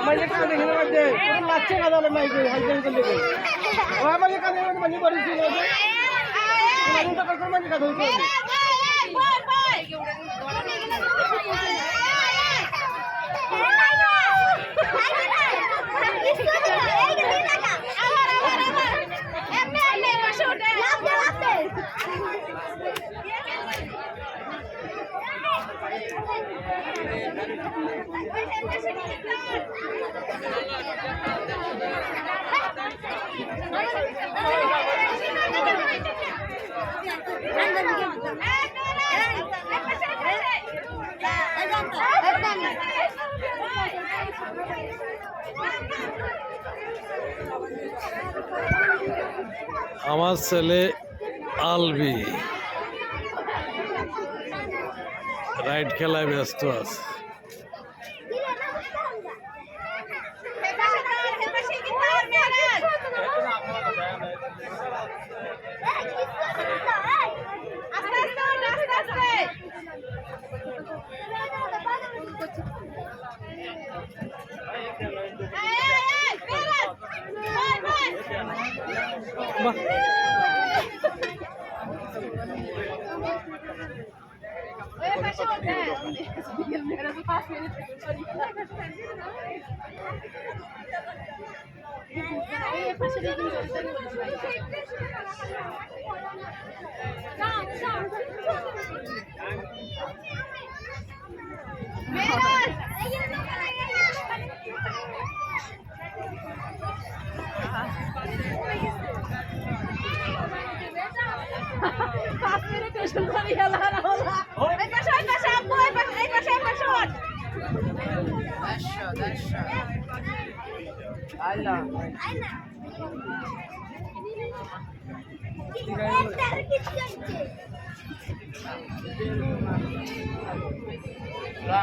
মানে কানে হেলে দে লাচ্ছে কাদালে নাই কই হাইজেন করলে কই ও আমাকে কানে মানে করেছিল যে মানে তো কত মানে কাদ হইছে বাই বাই আমার ছেলে আলবি রাইড খেলায় ব্যস্ত আছে।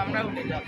আমরা উঠে যাব